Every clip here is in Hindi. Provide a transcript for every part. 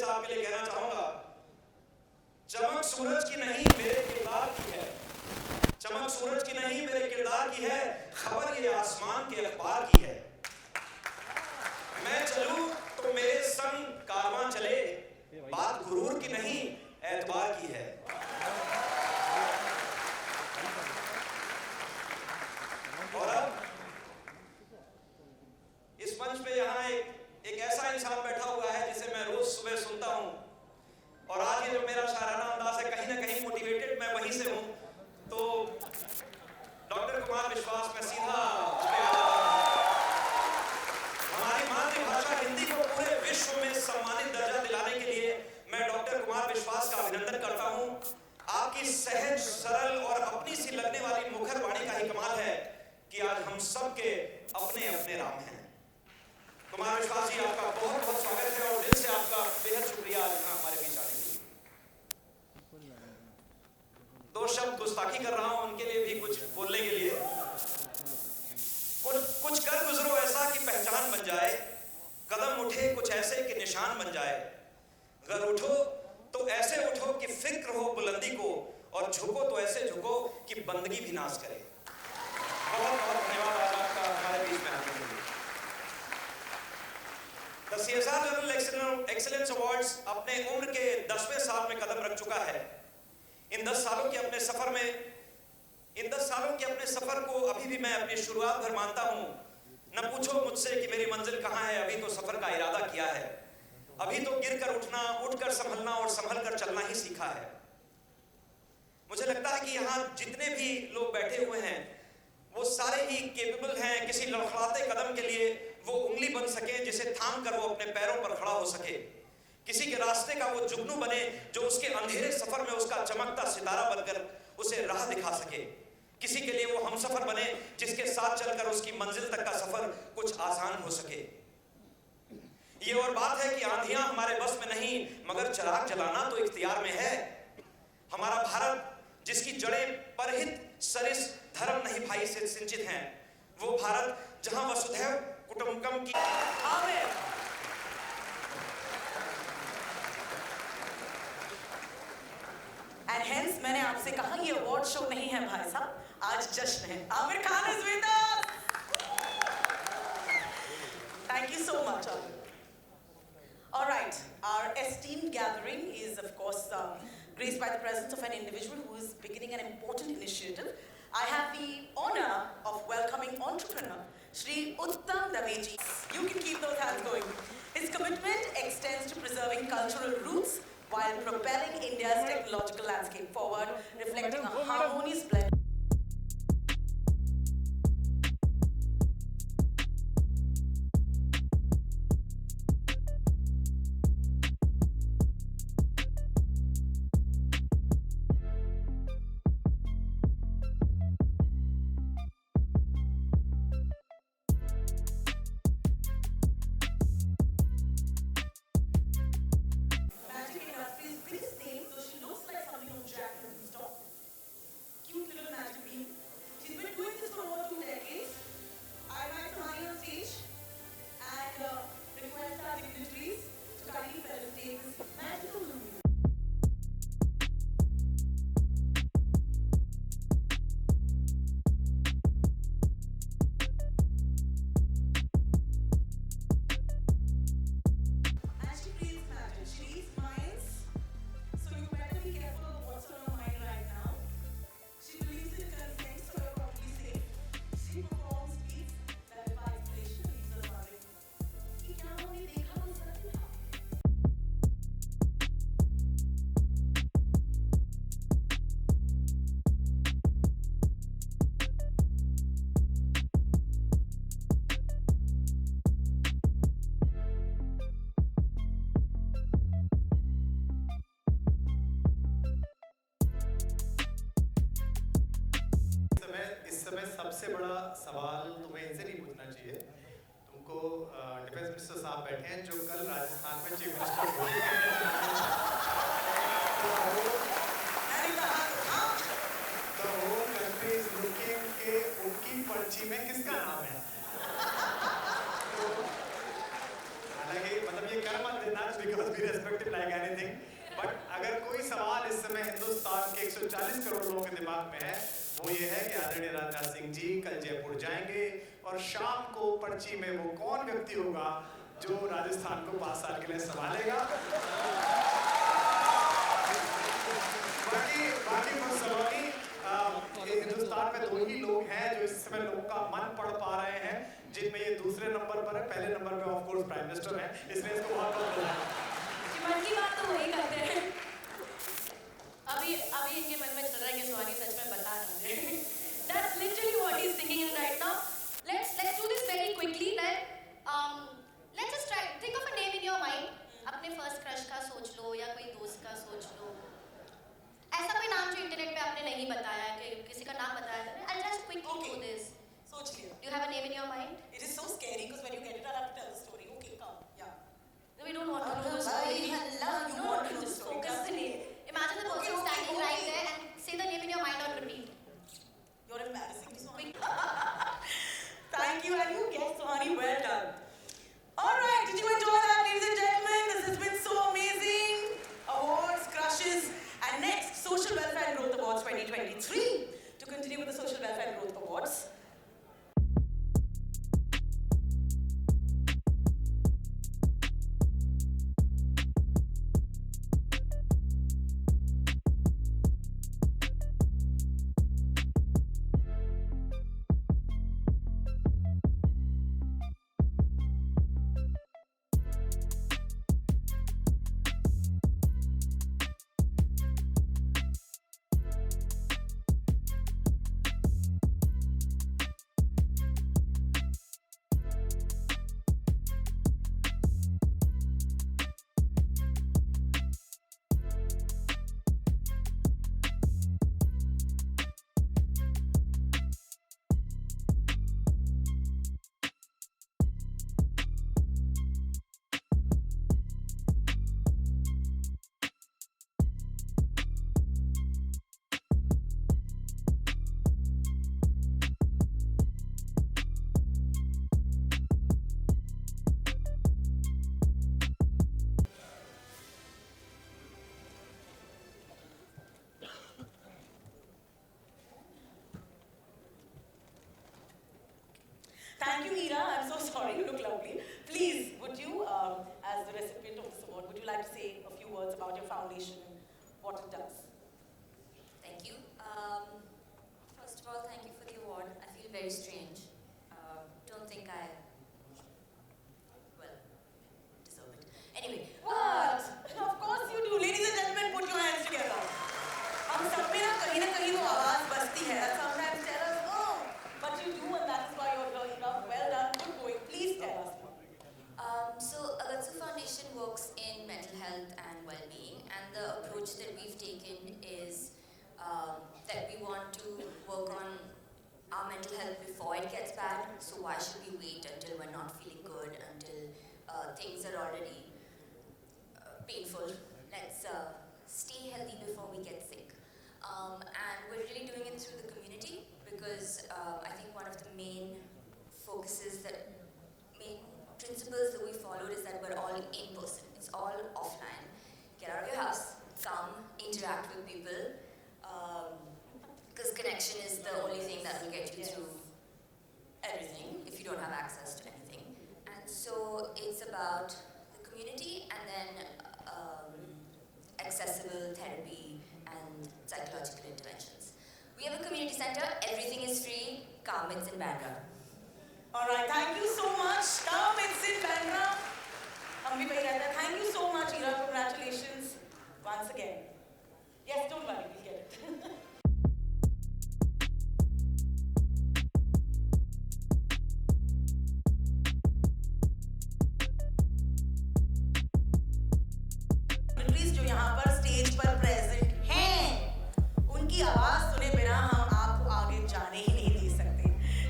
साहब के लिए कहना चाहूंगा, चमक सूरज की नहीं मेरे किरदार की है, चमक सूरज की नहीं मेरे किरदार की है, खबर ये आसमान के अखबार की है। मैं चलूं तो मेरे संग कारवां चले, बात गुरूर की नहीं एतबार की है। और अब इस मंच पे यहाँ एक ऐसा इंसान बैठा हुआ है जिसे मैं रोज सुबह सुनता हूँ, और आज ये जो मेरा शाराना अंदाज है, कहीं ना कहीं मोटिवेटेड मैं वहीं से हूँ। तो डॉक्टर कुमार विश्वास, मैं सीधा हमारी मातृभाषा हिंदी को पूरे विश्व में सम्मानित दर्जा दिलाने के लिए मैं डॉक्टर कुमार विश्वास का अभिनंदन करता हूँ। आपकी सहज, सरल और अपनी सी लगने वाली मुखर वाणी का ही कमाल है कि आज हम सब के अपने अपने राम हैं। कुमार विश्वास जी, आपका बहुत बहुत स्वागत है और दिल से आपका बेहद शुक्रिया आज यहाँ हमारे बीच आने के लिए। दो शब्द गुस्ताखी कर रहा हूं, उनके लिए भी कुछ बोलने के लिए। कुछ कर गुजरो ऐसा कि पहचान बन जाए, कदम उठे कुछ ऐसे कि निशान बन जाए, अगर उठो तो ऐसे उठो कि फिक्र हो बुलंदी को, और झुको तो ऐसे झुको कि बंदगी भी नाश करे। बहुत बहुत धन्यवाद आज आपका हमारे बीच में आने के लिए। The CSR general excellence awards अपने उम्र के 10वें साल में कदम रख चुका है। इन 10 सालों के अपने सफर को अभी भी मैं अपनी शुरुआत भर मानता हूं। न पूछो मुझसे कि मेरी मंजिल कहां है, अभी तो सफर का इरादा किया है, अभी तो गिरकर उठना, उठकर संभलना और संभल कर चलना ही सीखा है। मुझे लगता है कि यहाँ जितने भी लोग बैठे हुए हैं वो सारे ही केपेबल हैं किसी लड़खड़ाते कदम के लिए वो उंगली बन सके जिसे थाम कर वो अपने पैरों पर खड़ा हो सके, किसी के रास्ते का वो जुगनू बने जो उसके अंधेरे सफर में उसका चमकता सितारा बनकर उसे राह दिखा सके, किसी के लिए वो हमसफर बने जिसके साथ चलकर उसकी मंजिल तक का सफर कुछ आसान हो सके। ये और बात है कि आंधियां हमारे बस में नहीं, मगर चिराग जलाना तो इख्तियार में है। हमारा भारत जिसकी जड़ें परहित सरिस धर्म नहीं भाई से सिंचित हैं, वो भारत जहां वसुधैव कुटुंबकम की And hence मैंने आपसे कहा ये अवार्ड शो नहीं है भाई साहब, आज जश्न है। Aamir Khan is with us. Thank you so much. All right, our esteemed gathering is of course graced by the presence of an individual who is beginning an important initiative. I have the honor of welcoming entrepreneur Shri Uttam Dave ji. You can keep those hands going. His commitment extends to preserving cultural roots while propelling India's technological landscape forward, reflecting a harmonious blend. सबसे बड़ा सवाल तुम्हें इनसे नहीं पूछना चाहिए, तुमको डिफेंस मिनिस्टर साहब बैठे हैं जो कल राजस्थान में चीफ मिनिस्टर हुए। The whole country is looking कि उनकी पर्ची में किसका नाम है। हालांकि मतलब ये शर्म मत देना because we respect him like anything. But अगर कोई सवाल इस समय हिंदुस्तान के 140 करोड़ लोगों के दिमाग में है, वो ये है कि आदरणीय राजनाथ सिंह जी कल जयपुर जाएंगे और शाम को पणजी में वो कौन व्यक्ति होगा जो राजस्थान को 5 साल के लिए संभालेगा। बाकी सलोनी, हिंदुस्तान में 2 ही लोग हैं जो इस समय लोगों का मन पढ़ पा रहे हैं, जिनमें ये दूसरे नंबर पर है, पहले नंबर पे ऑफ कोर्स प्राइम मिनिस्टर हैं, इसलिए इसको बहुत बहुत मन की बात तो वही करते हैं। अभी इनके मन में चल रहा है कि सुहानी सच में बता रहे हैं। That's literally what he's thinking in right now. Let's do this very quickly. Let's just try. Think of a name in your mind. अपने first crush का सोच लो या कोई दोस्त का सोच लो। ऐसा कोई नाम जो इंटरनेट पे आपने नहीं बताया कि किसी का नाम बताया था। I'll just quickly do this. सोच लिया। Do you have a name in your mind? It is so scary because when you get it, I'll have to tell the story. Okay, come. Yeah. No, we don't want to know the story. You want to know the story. Focus the name. Imagine the person standing right there and say the name in your mind on repeat. You're embarrassing me, Suhani. Thank you, and you guessed, Suhani. Well done. All right, did you enjoy that, ladies and gentlemen? This has been so amazing. Awards, crushes, and next, Social Welfare and Growth Awards 2023. To continue with the Social Welfare and Growth Awards. Thank you, Meera. I'm so sorry. You look lovely. Please, would you, as the recipient of this award, would you like to say a few words about your foundation and what it does? Thank you. First of all, thank you for the award. I feel very strange. Don't think I, well, deserve it. Anyway. What? Of course you do. Ladies and gentlemen, put your hands together. हम सब में ना कहीं वो आवाज बजती है. Sometimes tell us, oh, but you do, and that is why you're here. Well done. Good going. Please tell us. So Agatsu Foundation works in mental health and well-being, and the approach that we've taken is that we want to work on our mental health before it gets bad. So why should we wait until we're not feeling good, until things are already painful? Let's stay healthy before we get sick. And we're really doing it through the community because I think one of the main principles that we followed is that we're all in person. It's all offline. Get out of your house, come, interact with people, because connection is the only thing that will get you through everything if you don't have access to anything. And so it's about the community and then accessible therapy and psychological interventions. We have a community center. Everything is free. Come, it's in Bandra. All right, thank you so much. Come, it's in Bandra. हम भी वही रहते हैं. Thank you so much, Ira. Congratulations once again. Yes, don't worry, we'll get it. जो यहाँ पर स्टेज पर प्रेजेंट हैं, उनकी आवाज सुने बिना हम आपको आगे जाने ही नहीं दे सकते.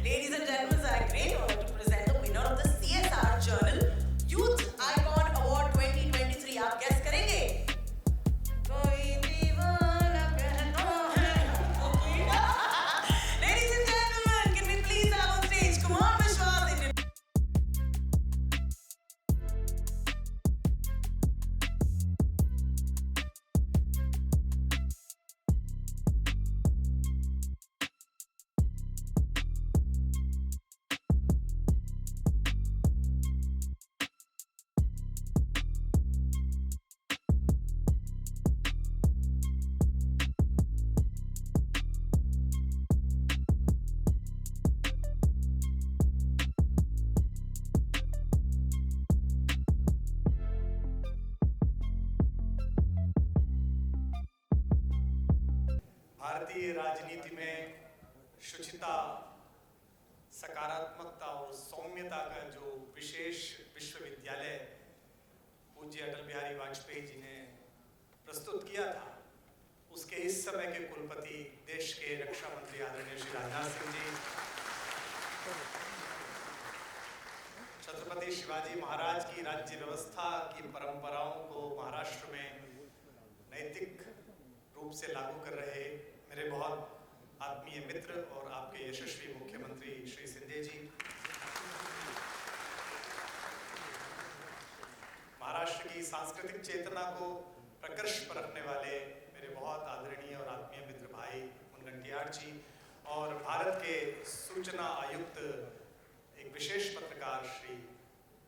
Ladies and gentlemen, it's a great honor to present the winner of the CSR Journal Youth Icon Award 2023. आप guess करेंगे? कोई दीवाना कहता है. Ladies and gentlemen, can we please have on stage Kumar Vishwas, Indian. भारतीय राजनीति में शुचिता, सकारात्मकता और सौम्यता का जो विशेष विश्वविद्यालय पूज्य अटल बिहारी वाजपेयी जी ने प्रस्तुत किया था, उसके इस समय के कुलपति देश के रक्षा मंत्री आदरणीय श्री राजनाथ सिंह जी, छत्रपति शिवाजी महाराज की राज्य व्यवस्था की परंपराओं को महाराष्ट्र में नैतिक रूप से लागू कर रहे मेरे बहुत आत्मीय मित्र और आपके यशस्वी मुख्यमंत्री श्री सिंधे जी, महाराष्ट्र की सांस्कृतिक चेतना को प्रकर्ष पर रखने वाले मेरे बहुत आदरणीय और आत्मीय मित्र भाई मुनगंटियार जी, और भारत के सूचना आयुक्त एक विशेष पत्रकार श्री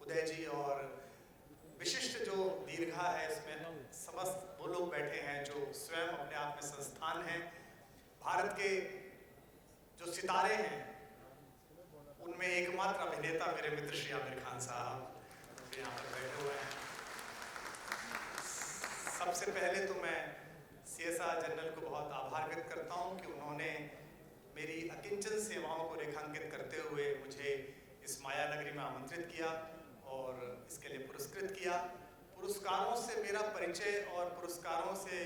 उदय जी, और विशिष्ट जो दीर्घा है इसमें समस्त वो लोग बैठे हैं जो स्वयं अपने आप में संस्थान हैं। भारत के जो सितारे हैं उनमें एकमात्र अभिनेता मेरे मित्र श्री आमिर खान साहब यहाँ पर बैठे हुए हैं। सबसे पहले तो मैं CSR जनरल को बहुत आभार व्यक्त करता हूँ कि उन्होंने मेरी अकिंचन सेवाओं को रेखांकित करते हुए मुझे इस माया नगरी में आमंत्रित किया और इसके लिए पुरस्कृत किया। पुरस्कारों से मेरा परिचय और पुरस्कारों से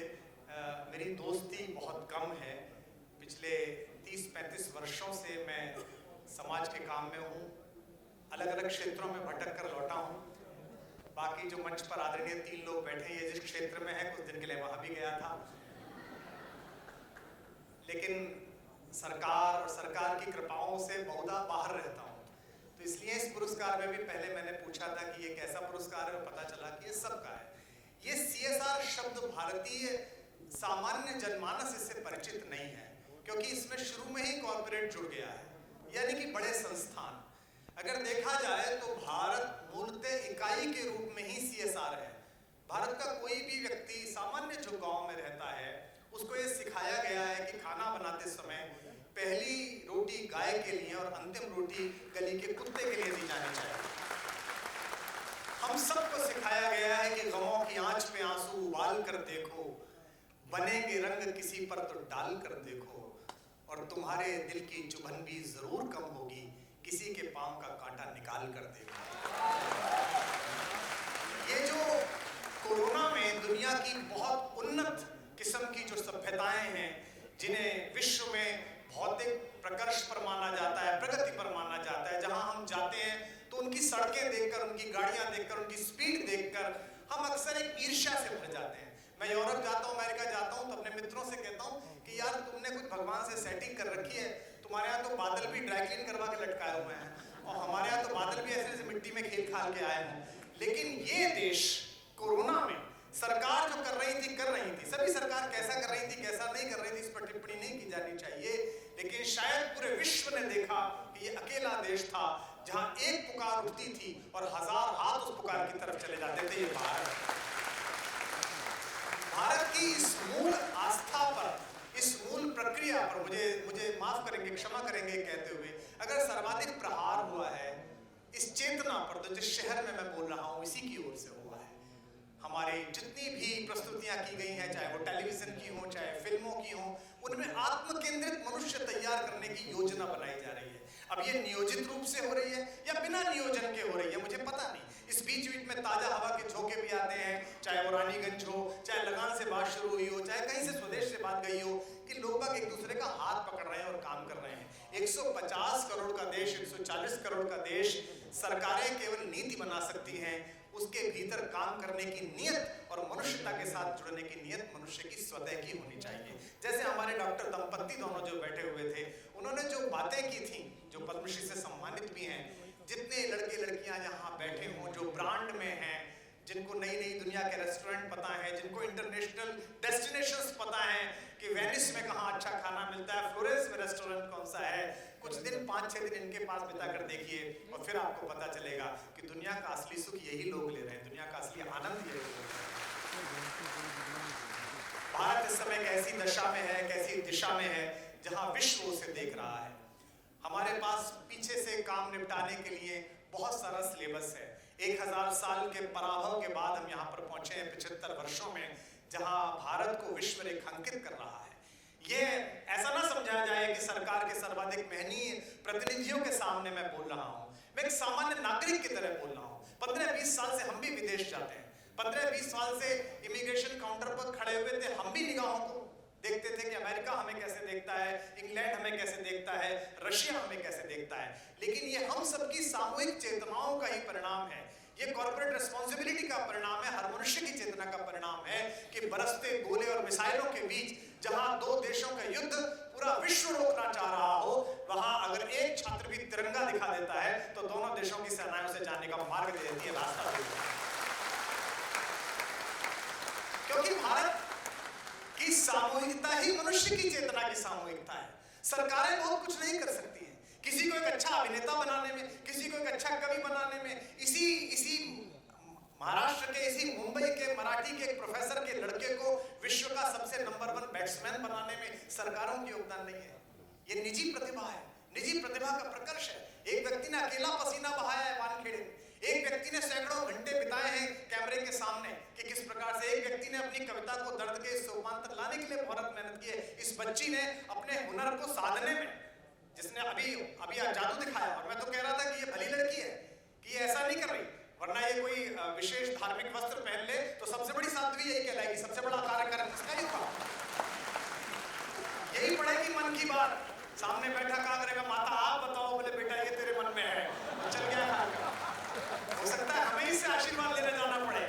मेरी दोस्ती बहुत कम है। पिछले 30-35 वर्षों से मैं समाज के काम में हूँ, अलग अलग क्षेत्रों में भटक कर लौटा हूँ। बाकी जो मंच पर आदरणीय 3 लोग बैठे हैं, ये जिस क्षेत्र में है कुछ दिन के लिए वहाँ भी गया था, लेकिन सरकार और सरकार की कृपाओं से बहुधा बाहर रहता हूँ। तो इसलिए इस पुरस्कार में भी पहले मैंने पूछा था कि ये कैसा पुरस्कार है, पता चला कि ये सबका है। ये CSR शब्द भारतीय सामान्य जनमानस इससे परिचित नहीं है, क्योंकि इसमें शुरू में ही कॉर्पोरेट जुड़ गया है, यानी कि बड़े संस्थान। अगर देखा जाए तो भारत मूलतः इकाई के रूप में ही CSR है। भारत का कोई भी व्यक्ति सामान्य जो गांव में रहता है उसको ये सिखाया गया है कि खाना बनाते समय पहली रोटी गाय के लिए और अंतिम रोटी गली के कुत्ते के लिए दी जानी चाहिए। हम सबको सिखाया गया है कि गमों की आंच पे आंसू उबाल कर देखो, बनेंगे रंग किसी पर तो डाल कर देखो, और तुम्हारे दिल की चुभन भी जरूर कम होगी, किसी के पांव का कांटा निकाल कर देखो। ये जो कोरोना में दुनिया की बहुत उन्नत किस्म की जो सभ्यताएं हैं, जिन्हें विश्व में भौतिक प्रकर्ष पर माना जाता है, प्रगति पर माना जाता है, जहां हम जाते हैं तो उनकी सड़कें देखकर, उनकी गाड़ियां देखकर, उनकी स्पीड देखकर हम अक्सर एक ईर्ष्या से भर जाते हैं। मैं यूरोप जाता हूँ, अमेरिका जाता हूँ तो अपने मित्रों से कहता हूँ कि यार तुमने कुछ भगवान से सेटिंग कर रखी है, तुम्हारे यहाँ तो बादल भी ड्राई क्लीन करवा के लटकाए हुए हैं, और हमारे यहाँ तो बादल भी ऐसे ऐसे मिट्टी में खेल खाल के आए हैं। लेकिन ये देश कोरोना में सरकार जो कर रही थी, सभी सरकार कैसा कर रही थी कैसा नहीं कर रही थी इस पर टिप्पणी नहीं की जानी चाहिए, लेकिन शायद पूरे विश्व ने देखा कि ये अकेला देश था जहां एक पुकार उठती थी और 1000 हाथ उस पुकार की तरफ चले जाते थे। ये भारत की इस मूल आस्था पर, इस मूल प्रक्रिया पर मुझे माफ करेंगे, क्षमा करेंगे कहते हुए, अगर सर्वाधिक प्रहार हुआ है इस चेतना पर, तो जिस शहर में मैं बोल रहा हूँ इसी की ओर से हुआ है। हमारी जितनी भी प्रस्तुतियां की गई हैं, चाहे वो टेलीविजन की हो, चाहे फिल्मों की हो, उनमें आत्म केंद्रित मनुष्य तैयार करने की योजना बनाई जा रही है। अब ये नियोजित रूप से हो रही है या बिना नियोजन के हो रही है मुझे पता नहीं। इस बीच बीच में ताजा हवा के झोंके भी आते हैं, चाहे वो रानीगंज हो, चाहे लगान से बात शुरू हुई हो, चाहे कहीं से स्वदेश से बात गई हो, कि लोग बाग एक दूसरे का हाथ पकड़ रहे हैं और काम कर रहे हैं। 150 करोड़ का देश, 140 करोड़ का देश, सरकारें केवल नीति बना सकती हैं, उसके भीतर काम करने की नियत और मनुष्यता के साथ जुड़ने की नियत मनुष्य की स्वतः की होनी चाहिए। जैसे हमारे डॉक्टर दंपत्ति दोनों जो बैठे हुए थे, उन्होंने जो बातें की थी, जो पद्मश्री से सम्मानित भी हैं, जितने लड़के लड़कियां यहाँ बैठे हों जो ब्रांड में हैं, जिनको नई नई दुनिया के रेस्टोरेंट पता है, जिनको इंटरनेशनल डेस्टिनेशंस पता है कि वेनिस में कहाँ अच्छा खाना मिलता है, फ्लोरेंस में रेस्टोरेंट कौन सा है, कुछ दिन 5-6 दिन इनके पास बिता कर देखिए और फिर आपको पता चलेगा कि दुनिया का असली सुख यही लोग ले रहे हैं, दुनिया का असली आनंद यही लोग ले रहे हैं। भारत इस समय कैसी दशा में है, कैसी दिशा में है, जहां विश्व उसे देख रहा है। हमारे पास पीछे से काम निपटाने के लिए बहुत सारा सिलेबस है। 1000 साल के पराभव के बाद हम यहाँ पर पहुंचे हैं 75 वर्षों में, जहां भारत को विश्व रेखांकित कर रहा है। ये ऐसा ना समझा जाए कि सरकार के सर्वाधिक महनीय प्रतिनिधियों के सामने मैं बोल रहा हूं। मैं एक सामान्य नागरिक की तरह बोल रहा हूं। 15-20 साल से हम भी विदेश जाते हैं। 15-20 साल से इमिग्रेशन काउंटर पर खड़े हुए थे, हम भी निगाहों को देखते थे कि अमेरिका हमें कैसे देखता है, इंग्लैंड हमें कैसे देखता है, रशिया हमें कैसे देखता है। लेकिन ये हम सबकी सामूहिक चेतनाओं का ही परिणाम है। ये कॉर्पोरेट रिस्पॉन्सिबिलिटी का परिणाम है, हर मनुष्य की चेतना का परिणाम है कि बरसते गोले और मिसाइलों के बीच जहां दो देशों का युद्ध पूरा विश्व रोकना चाह रहा हो, वहां अगर एक छात्र भी तिरंगा दिखा देता है तो दोनों देशों की सेनाएं उसे जाने का मार्ग दे देती है, रास्ता दे देती है। क्योंकि भारत की सामूहिकता ही मनुष्य की चेतना की सामूहिकता है। सरकारें बहुत कुछ नहीं कर सकती हैं। किसी को एक अच्छा अभिनेता बनाने में, किसी को एक अच्छा कवि बनाने में, इसी महाराष्ट्र के, इसी मुंबई के मराठी के एक प्रोफेसर के लड़के को विश्व का सबसे नंबर 1 बैट्समैन बनाने में सरकारों की योगदान नहीं है। ये निजी प्रतिभा है, निजी प्रतिभा का प्रकर्ष है। एक व्यक्ति ने अकेला पसीना बहाया है वानखेड़े में, एक व्यक्ति ने सैकड़ों घंटे बिताए हैं कैमरे के सामने कि किस प्रकार से, एक व्यक्ति ने अपनी कविता को दर्द के सोपान तक लाने के लिए बहुत मेहनत की है। इस बच्ची ने अपने हुनर को साधने में, जिसने अभी जादू दिखाया, और मैं तो कह रहा था कि ये भली लड़की है कि ये ऐसा नहीं कर रही, वरना ये कोई विशेष धार्मिक वस्त्र पहन ले तो सबसे बड़ी साध्वी यही कहलाएगी, सबसे बड़ा कार्यक्रम इसका ही होगा। यही पड़ेगी मन की बात। सामने बैठा कहा करेगा, माता आप बताओ, बोले बेटा ये तेरे मन में है, तो चल गया कार्यक्रम। हो सकता है हमें इससे आशीर्वाद लेने जाना पड़े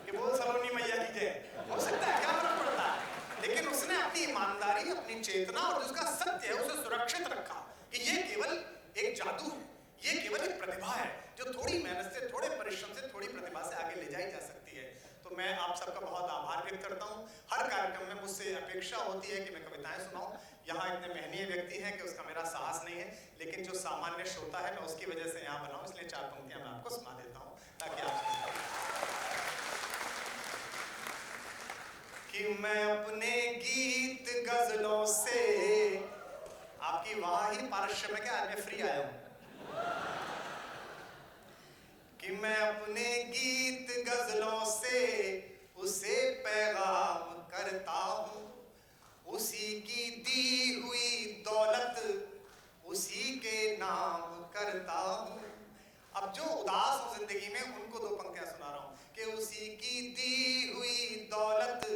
कि बोल सलोनी मैया की जय, हो सकता है, क्या फर्क पड़ता है। लेकिन उसने अपनी ईमानदारी, अपनी चेतना और उसका सत्य है उसे सुरक्षित रखा कि ये केवल एक जादू है, ये केवल एक प्रतिभा है जो थोड़ी मेहनत से, थोड़े परिश्रम से, थोड़ी प्रतिभा से आगे ले जाई जा सकती है। तो मैं आप सबका बहुत आभार व्यक्त करता हूँ। हर कार्यक्रम में मुझसे अपेक्षा होती है कि मैं कविताएं सुनाऊं। यहाँ इतने महनीय व्यक्ति हैं कि उसका मेरा साहस नहीं है, लेकिन जो सामान्य श्रोता है मैं उसकी वजह से यहाँ बनाऊं, इसलिए 4 पंक्तियां मैं आपको सुना देता हूँ ताकि आप कि मैं अपने गीत गजलों से, आपकी वहां ही पार्श्व में, क्या आज मैं फ्री आया हूं, कि मैं अपने गीत गजलों से उसे पैगाम करता हूं, उसी की दी हुई दौलत उसी के नाम करता हूं। अब जो उदास हो जिंदगी में उनको 2 पंक्तियां सुना रहा हूं कि उसी की दी हुई दौलत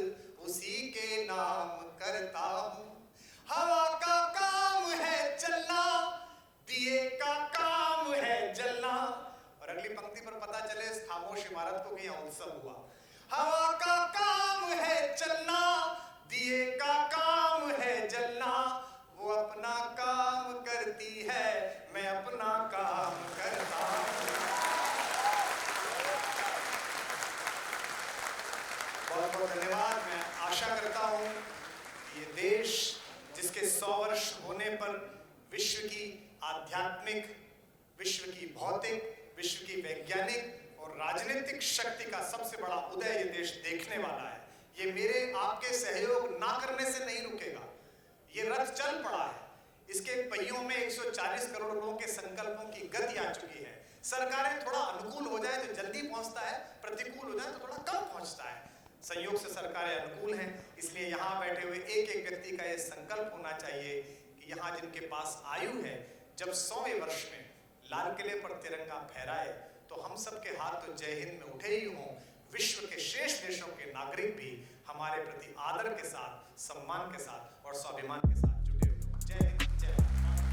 उसी के नाम करता हूं। हवा का काम है चलना, दिए का काम है जलना। और अगली पंक्ति पर पता चले इस खामोश इमारत को कि यहाँ उत्सव हुआ। हवा का काम है चलना, दिए का काम है जलना, वो अपना काम करती है, मैं अपना काम करता हूँ। बहुत बहुत धन्यवाद। मैं आशा करता हूँ कि ये देश जिसके 100 वर्ष होने पर विश्व की आध्यात्मिक, विश्व की भौतिक, विश्व की वैज्ञानिक और राजनीतिक शक्ति का सबसे बड़ा उदय ये देश देखने वाला है। ये मेरे आपके सहयोग ना करने से नहीं रुकेगा। ये रथ चल पड़ा है, इसके पहियों में 140 करोड़ लोगों के संकल्पों की गति आ चुकी है। सरकारें थोड़ा अनुकूल हो जाए तो जल्दी पहुंचता है, प्रतिकूल हो जाए तो थोड़ा कम पहुंचता है। संयोग से सरकारें अनुकूल हैं, इसलिए यहाँ बैठे हुए एक एक व्यक्ति का ये संकल्प होना चाहिए कि यहाँ जिनके पास आयु है, जब 100वें वर्ष में लाल किले पर तिरंगा फहराए तो हम सब के हाथ तो जय हिंद में उठे ही हों। विश्व के शेष देशों के नागरिक भी हमारे प्रति आदर के साथ, सम्मान के साथ और स्वाभिमान के साथ जुटे हुए। जय हिंद, जय भारत।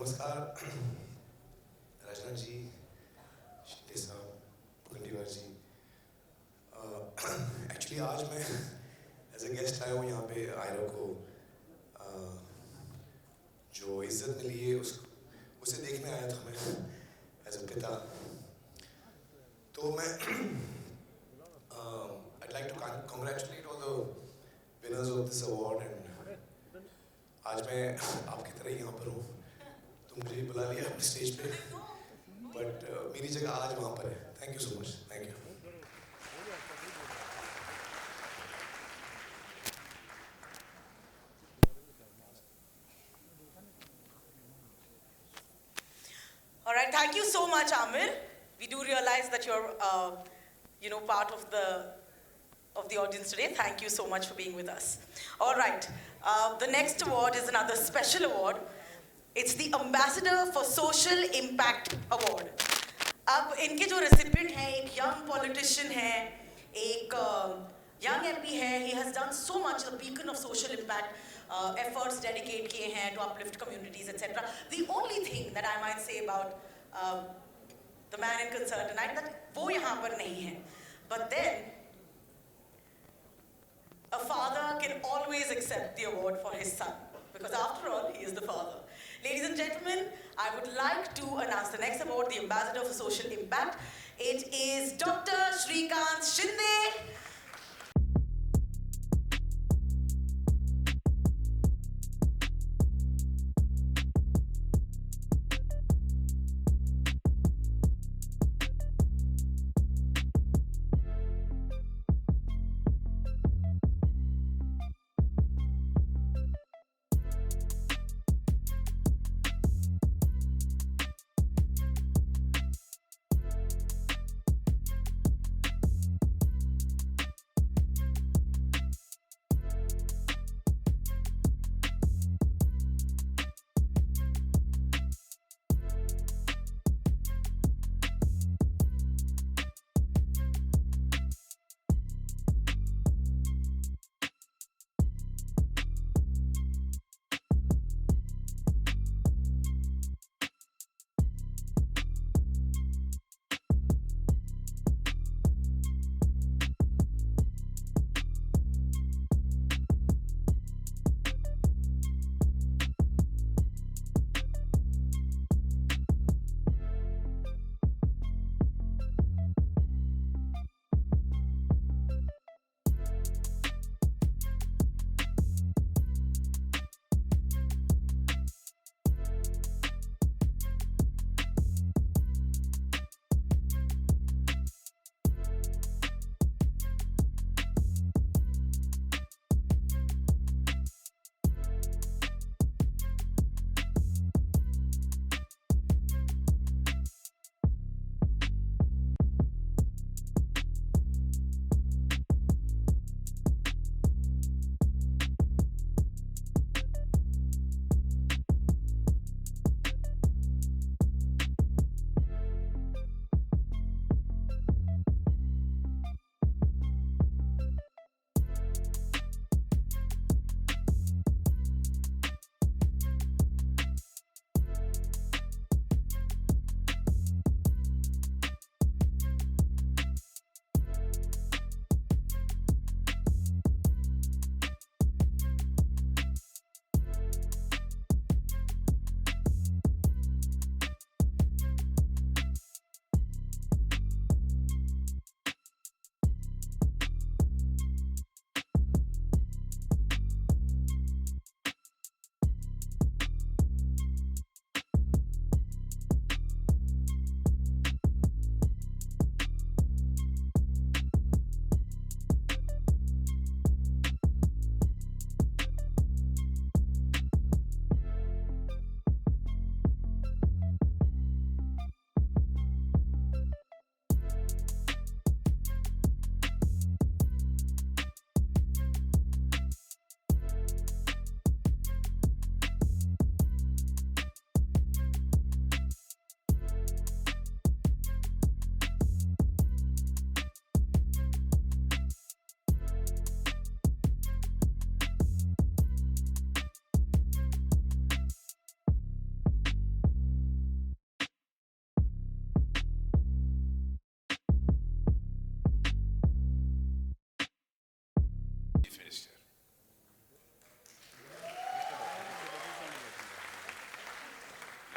नमस्कार रचना जी, शिंदे साहब, मुखंडीवार जी। एक्चुअली आज मैं एज ए गेस्ट आया हूँ यहाँ पे। आयरा को जो इज्जत मिली है उसे देखने आया था मैं एज ए पिता। तो मैं I'd like to congratulate all the winners of this award and आज मैं आपकी तरह यहाँ पर हूँ। तुम मुझे बुला लिया अपने स्टेज पे, बट मेरी जगह आज वहाँ पर है। Thank you so much, thank you. All right, thank you so much, Amir. We do realize that you're, part of the audience today. Thank you so much for being with us. All right, the next award is another special award. It's the Ambassador for Social Impact Award. अब इनके जो recipient हैं, एक young politician है, एक young MP है. He has done so much, a beacon of social impact. Efforts dedicate किए हैं to uplift communities, etc. The only thing that I might say about the man in concern tonight that वो यहाँ पर नहीं है. But then a father can always accept the award for his son because after all he is the father. Ladies and gentlemen, I would like to announce the next award, the Ambassador for Social Impact. It is Dr. Shrikant Shinde.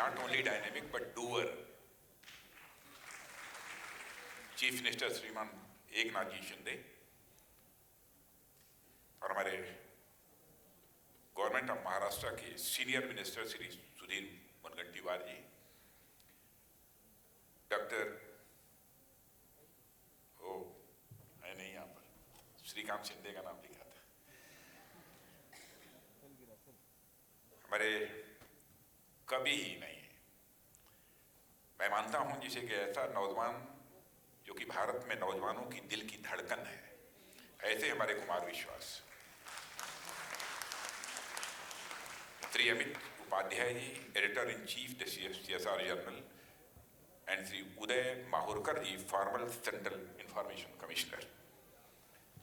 not only dynamic but doer. Chief minister श्रीमान एकनाथ जी शिंदे और हमारे गवर्नमेंट ऑफ महाराष्ट्र के सीनियर मिनिस्टर श्री सुधीर मुनगंटीवार जी, डॉक्टर है नहीं यहाँ पर, श्रीकांत शिंदे का नाम लिखा था, हमारे कभी ही नहीं है। मैं मानता हूं जिसे कि ऐसा नौजवान जो कि भारत में नौजवानों की दिल की धड़कन है, ऐसे हमारे Kumar Vishwas, Shri Amit Upadhyay ji, editor in chief the CSR journal, and Shri Uday Mahurkar ji, formal central information commissioner,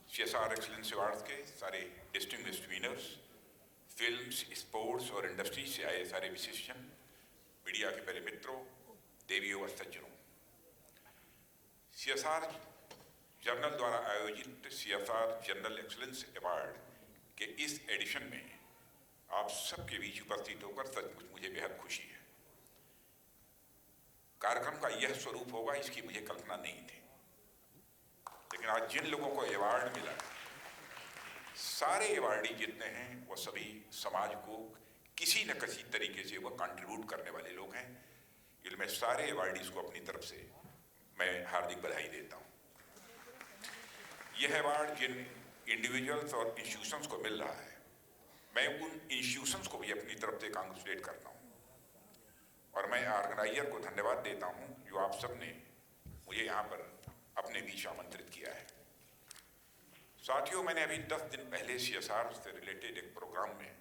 CSR excellence awards के सारे डिस्टिंग्विश्ड विनर्स, फिल्म्स, स्पोर्ट्स और इंडस्ट्री से आए सारे विशेषज्ञ, मीडिया के प्यारे मित्रों, देवियों और सज्जनों, CSR जर्नल द्वारा आयोजित CSR जनरल एक्सीलेंस अवार्ड के इस एडिशन में आप सबके बीच उपस्थित होकर सचमुच मुझे बेहद खुशी है। कार्यक्रम का यह स्वरूप होगा इसकी मुझे कल्पना नहीं थी, लेकिन आज जिन लोगों को अवार्ड मिला, सारे अवार्डी जितने हैं वो सभी समाज को किसी न किसी तरीके से वो कंट्रीब्यूट करने वाले लोग हैं। इसलिए मैं सारे अवार्डीज को अपनी तरफ से मैं हार्दिक बधाई देता हूँ। यह अवार्ड जिन इंडिविजुअल्स और इंस्टीट्यूशंस को मिल रहा है, मैं उन इंस्टीट्यूशंस को भी अपनी तरफ से कांग्रेचुलेट करता हूँ और मैं ऑर्गेनाइजर को धन्यवाद देता हूँ जो आप सब ने मुझे यहाँ पर अपने बीच आमंत्रित किया है। साथियों, मैंने अभी 10 दिन पहले CSR से रिलेटेड एक प्रोग्राम में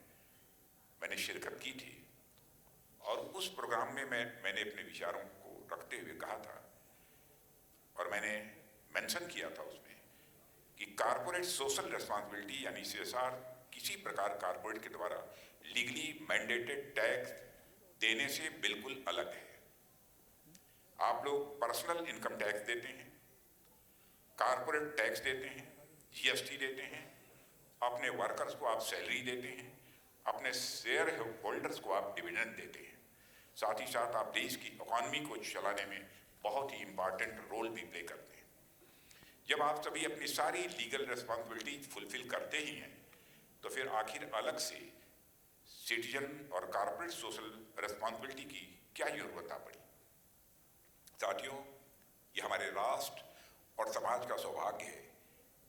मैंने शिरकत की थी और उस प्रोग्राम में मैंने अपने विचारों को रखते हुए कहा था और मैंने मेंशन किया था उसमें कि कारपोरेट सोशल रिस्पांसिबिलिटी यानी CSR किसी प्रकार कारपोरेट के द्वारा लीगली मैंडेटेड टैक्स देने से बिल्कुल अलग है। आप लोग पर्सनल इनकम टैक्स देते हैं, कारपोरेट टैक्स देते हैं, GST देते हैं, अपने वर्कर्स को आप सैलरी देते हैं, अपने शेयर होल्डर्स को आप डिविडेंड देते हैं, साथ ही साथ आप देश की इकोनॉमी को चलाने में बहुत ही इंपॉर्टेंट रोल भी प्ले करते हैं। जब आप सभी अपनी सारी लीगल रिस्पॉन्सिबिलिटी फुलफिल करते ही हैं तो फिर आखिर अलग से सिटीजन और कारपोरेट सोशल रिस्पॉन्सिबिलिटी की क्या जरूरत आ पड़ी। साथियों, ये हमारे राष्ट्र और समाज का सौभाग्य है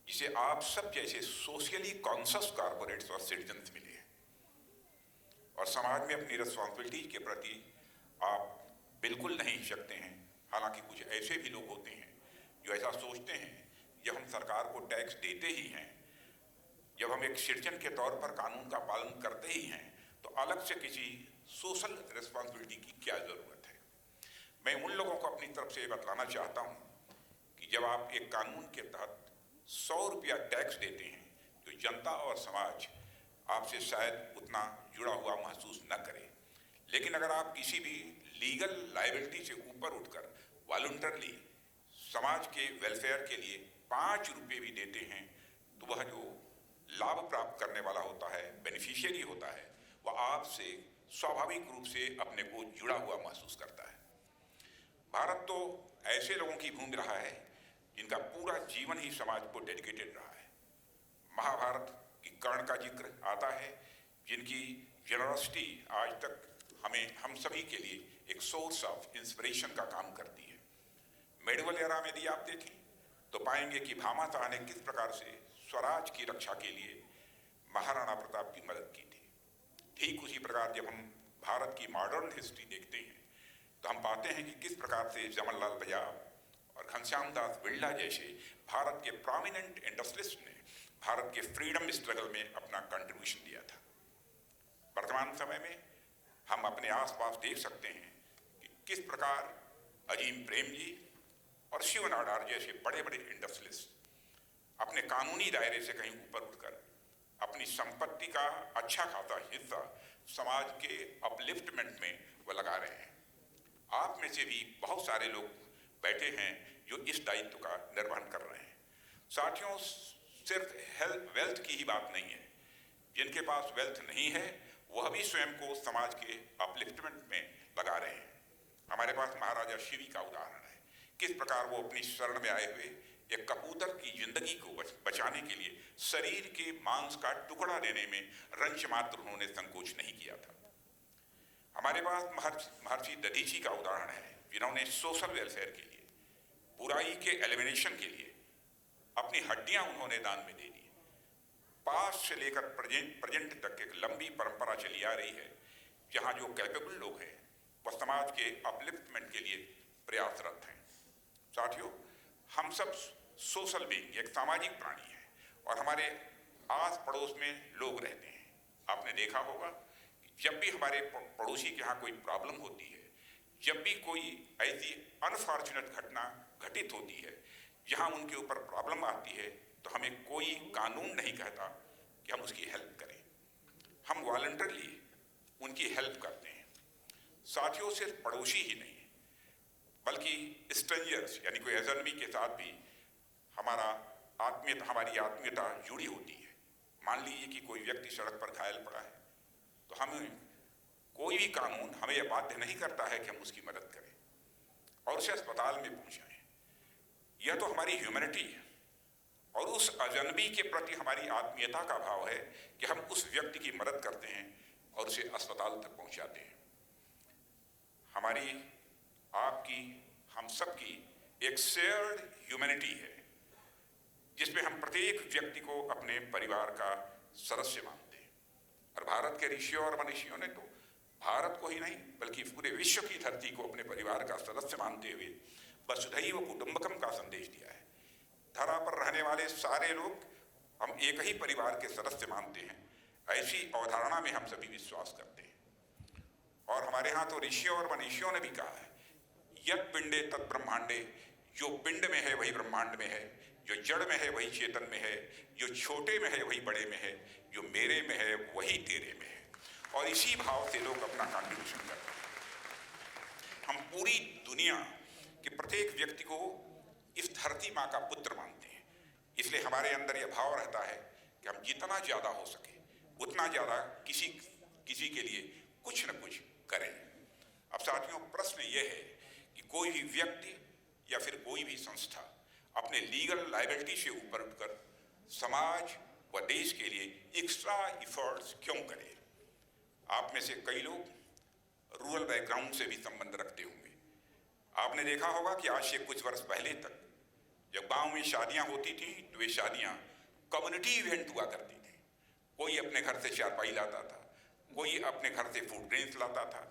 जिसे आप सब जैसे सोशली कॉन्शियस कारपोरेट्स और सिटीजन्स मिले हैं और समाज में अपनी रिस्पॉन्सिबिलिटी के प्रति आप बिल्कुल नहीं सकते हैं। हालांकि कुछ ऐसे भी लोग होते हैं जो ऐसा सोचते हैं जब हम सरकार को टैक्स देते ही हैं, जब हम एक सिटीजन के तौर पर कानून का पालन करते ही हैं, तो अलग से किसी सोशल रिस्पॉन्सिबिलिटी की क्या ज़रूरत है। मैं उन लोगों को अपनी तरफ से बतलाना चाहता हूँ कि जब आप एक कानून के तहत 100 रुपया टैक्स देते हैं, तो जनता और समाज आपसे शायद उतना जुड़ा हुआ महसूस न करे, लेकिन अगर आप किसी भी लीगल लायबिलिटी से ऊपर उठकर वॉलंटरली समाज के वेलफेयर के लिए 5 रुपये भी देते हैं, तो वह जो लाभ प्राप्त करने वाला होता है, बेनिफिशियरी होता है, वह आपसे स्वाभाविक रूप से अपने को जुड़ा हुआ महसूस करता है। भारत तो ऐसे लोगों की भूमि रहा है जिनका पूरा जीवन ही समाज को डेडिकेटेड रहा है। महाभारत की कर्ण का जिक्र आता है, जिनकी जेनरसिटी आज तक हम सभी के लिए एक सोर्स ऑफ इंस्पिरेशन का काम करती है। मेडिवल एरा में यदि आप देखें तो पाएंगे कि भामाशाह ने किस प्रकार से स्वराज की रक्षा के लिए महाराणा प्रताप की मदद की थी। ठीक उसी प्रकार जब हम भारत की मॉडर्न हिस्ट्री देखते हैं तो हम पाते हैं कि किस प्रकार से जमनलाल बजाज और घनश्याम दास बिरला जैसे भारत के प्रोमिनेंट इंडस्ट्रियलिस्ट ने भारत के फ्रीडम स्ट्रगल में अपना कंट्रीब्यूशन दिया था। वर्तमान समय में हम अपने आसपास देख सकते हैं कि किस प्रकार अजीम प्रेम जी और शिव नाडार जैसे बड़े बड़े इंडस्ट्रियलिस्ट अपने कानूनी दायरे से कहीं ऊपर उठकर अपनी संपत्ति का अच्छा खासा हिस्सा समाज के अपलिफ्टमेंट में वो लगा रहे हैं। आप में से भी बहुत सारे लोग बैठे हैं जो इस दायित्व का निर्वहन कर रहे हैं। साथियों, सिर्फ वेल्थ की ही बात नहीं है। जिनके पास वेल्थ नहीं है वह भी स्वयं को समाज के अपलिफ्टमेंट में लगा रहे हैं। हमारे पास महाराजा शिवी का उदाहरण है, किस प्रकार वो अपनी शरण में आए हुए एक कबूतर की जिंदगी को बचाने के लिए शरीर के मांस का टुकड़ा देने में रंच मात्र उन्होंने संकोच नहीं किया था। हमारे पास महर्षि दधीची का उदाहरण है, जिन्होंने सोशल वेलफेयर के लिए, बुराई के एलिमिनेशन के लिए अपनी हड्डियां उन्होंने दान में दे दी। पास्ट से लेकर प्रेजेंट तक एक लंबी परंपरा चली आ रही है, जहां जो कैपेबल लोग हैं वह समाज के अपलिफ्टमेंट के लिए प्रयासरत हैं। साथियों, हम सब सोशल बीइंग, एक सामाजिक प्राणी हैं, और हमारे आस पड़ोस में लोग रहते हैं। आपने देखा होगा कि जब भी हमारे पड़ोसी के यहाँ कोई प्रॉब्लम होती है, जब भी कोई ऐसी अनफॉर्चुनेट घटना घटित होती है जहाँ उनके ऊपर प्रॉब्लम आती है, तो हमें कोई कानून नहीं कहता कि हम उसकी हेल्प करें। हम वॉलंटरली उनकी हेल्प करते हैं। साथियों, सिर्फ पड़ोसी ही नहीं बल्कि स्ट्रेंजर्स यानी कोई अजनबी के साथ भी हमारी आत्मीयता जुड़ी होती है। मान लीजिए कि कोई व्यक्ति सड़क पर घायल पड़ा है, तो हमें कोई भी कानून हमें यह बाध्य नहीं करता है कि हम उसकी मदद करें और उसे अस्पताल में पहुंचाएं। यह तो हमारी ह्यूमैनिटी है, और उस अजनबी के प्रति हमारी आत्मीयता का भाव है कि हम उस व्यक्ति की मदद करते हैं और उसे अस्पताल तक पहुंचाते हैं। हमारी, आपकी, हम सबकी एक शेयर्ड ह्यूमैनिटी है, जिसमें हम प्रत्येक व्यक्ति को अपने परिवार का सदस्य मानते हैं। और भारत के ऋषियों और मनीषियों ने तो भारत को ही नहीं बल्कि पूरे विश्व की धरती को अपने परिवार का सदस्य मानते हुए वसुधैव कुटुंबकम का संदेश दिया है। धरा पर रहने वाले सारे लोग हम एक ही परिवार के सदस्य मानते हैं, ऐसी अवधारणा में हम सभी विश्वास करते हैं। और हमारे यहाँ तो ऋषियों और मनीषियों ने भी कहा है, यत् पिंडे तत् ब्रह्मांडे, जो पिंड में है वही ब्रह्मांड में है, जो जड़ में है वही चेतन में है, जो छोटे में है वही बड़े में है, जो मेरे में है वही तेरे में है। और इसी भाव से लोग अपना कंट्रीब्यूशन करते हैं। हम पूरी दुनिया के प्रत्येक व्यक्ति को इस धरती माँ का पुत्र मानते हैं, इसलिए हमारे अंदर यह भाव रहता है कि हम जितना ज़्यादा हो सके उतना ज़्यादा किसी के लिए कुछ न कुछ करें। अब साथियों, प्रश्न यह है कि कोई भी व्यक्ति या फिर कोई भी संस्था अपने लीगल लायबिलिटी से ऊपर उठकर समाज व देश के लिए एक्स्ट्रा एफर्ट्स क्यों करे? आप में से कई लोग रूरल बैकग्राउंड से भी संबंध रखते होंगे। आपने देखा होगा कि आज से कुछ वर्ष पहले तक जब गांव में शादियां होती थी तो वे शादियां कम्युनिटी इवेंट हुआ करती थी। कोई अपने घर से चारपाई लाता था, कोई अपने घर से फूड ड्रिंक्स लाता था,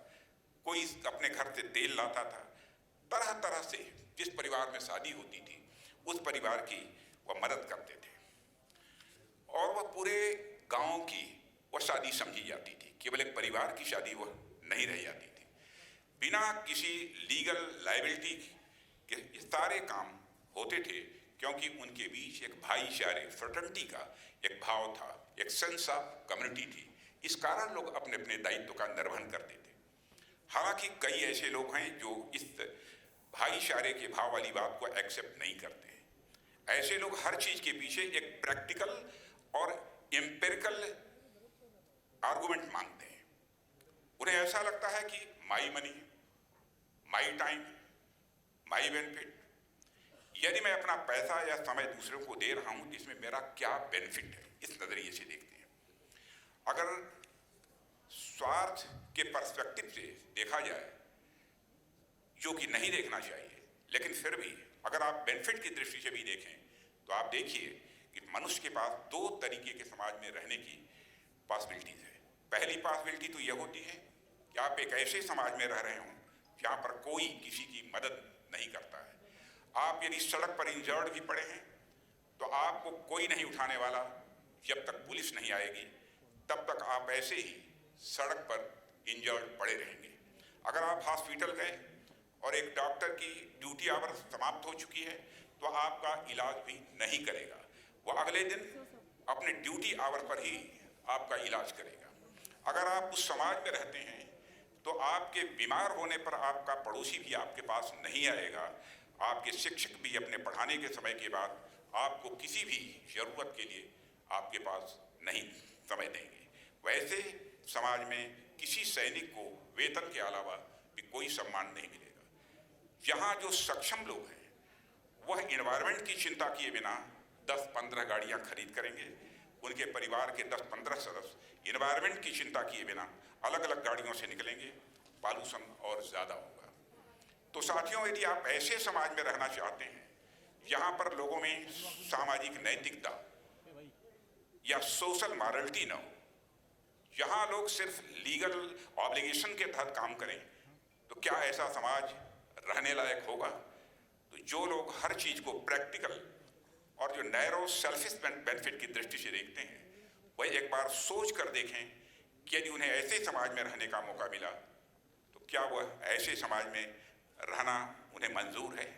कोई अपने घर से तेल लाता था। तरह तरह से जिस परिवार में शादी होती थी उस परिवार की वह मदद करते थे, और वह पूरे गांव की वह शादी समझी जाती थी। केवल एक परिवार की शादी वह नहीं रह जाती थी। बिना किसी लीगल लायबिलिटी के सारे काम होते थे, क्योंकि उनके बीच एक भाईचारे, फ्रेटर्निटी का एक भाव था, एक सेंस ऑफ कम्युनिटी थी। इस कारण लोग अपने अपने दायित्व का निर्वहन करते थे। हालांकि कई ऐसे लोग हैं जो इस भाईचारे के भाव वाली बात को एक्सेप्ट नहीं करते हैं। ऐसे लोग हर चीज के पीछे एक प्रैक्टिकल और एम्पिरिकल आर्गुमेंट मांगते हैं। उन्हें ऐसा लगता है कि my money, my time, my benefit. यदि मैं अपना पैसा या समय दूसरों को दे रहा हूं, इसमें मेरा क्या बेनिफिट है, इस नजरिए से देखते हैं। अगर स्वार्थ के पर्सपेक्टिव से देखा जाए, जो कि नहीं देखना चाहिए, लेकिन फिर भी अगर आप बेनिफिट की दृष्टि से भी देखें तो आप देखिए कि मनुष्य के पास दो तरीके के समाज में रहने की पॉसिबिलिटीज है। पहली पॉसिबिलिटी तो यह होती है कि आप एक ऐसे समाज में रह रहे हों जहाँ पर कोई किसी की मदद नहीं करता है। आप यदि सड़क पर इंजर्ड भी पड़े हैं तो आपको कोई नहीं उठाने वाला। जब तक पुलिस नहीं आएगी तब तक आप ऐसे ही सड़क पर इंजर्ड पड़े रहेंगे। अगर आप हॉस्पिटल गए और एक डॉक्टर की ड्यूटी आवर समाप्त हो चुकी है तो आपका इलाज भी नहीं करेगा, वह अगले दिन अपने ड्यूटी आवर पर ही आपका इलाज करेगा। अगर आप उस समाज में रहते हैं तो आपके बीमार होने पर आपका पड़ोसी भी आपके पास नहीं आएगा, आपके शिक्षक भी अपने पढ़ाने के समय के बाद आपको किसी भी जरूरत के लिए आपके पास नहीं समय देंगे। वैसे समाज में किसी सैनिक को वेतन के अलावा भी कोई सम्मान नहीं मिलेगा। यहाँ जो सक्षम लोग हैं वह एनवायरनमेंट की चिंता किए बिना 10-15 गाड़ियाँ खरीद करेंगे, उनके परिवार के 10-15 सदस्य एनवायरनमेंट की चिंता किए बिना अलग अलग गाड़ियों से निकलेंगे, पॉल्यूशन और ज़्यादा होगा। तो साथियों, यदि आप ऐसे समाज में रहना चाहते हैं यहाँ पर लोगों में सामाजिक नैतिकता या सोशल मॉरलिटी न हो, जहाँ लोग सिर्फ लीगल ऑब्लिगेशन के तहत काम करें, तो क्या ऐसा समाज रहने लायक होगा? तो जो लोग हर चीज़ को प्रैक्टिकल और जो नैरो सेल्फिश बेनिफिट की दृष्टि से देखते हैं, वह एक बार सोच कर देखें कि यदि उन्हें ऐसे समाज में रहने का मौका मिला तो क्या वह ऐसे समाज में रहना उन्हें मंजूर है।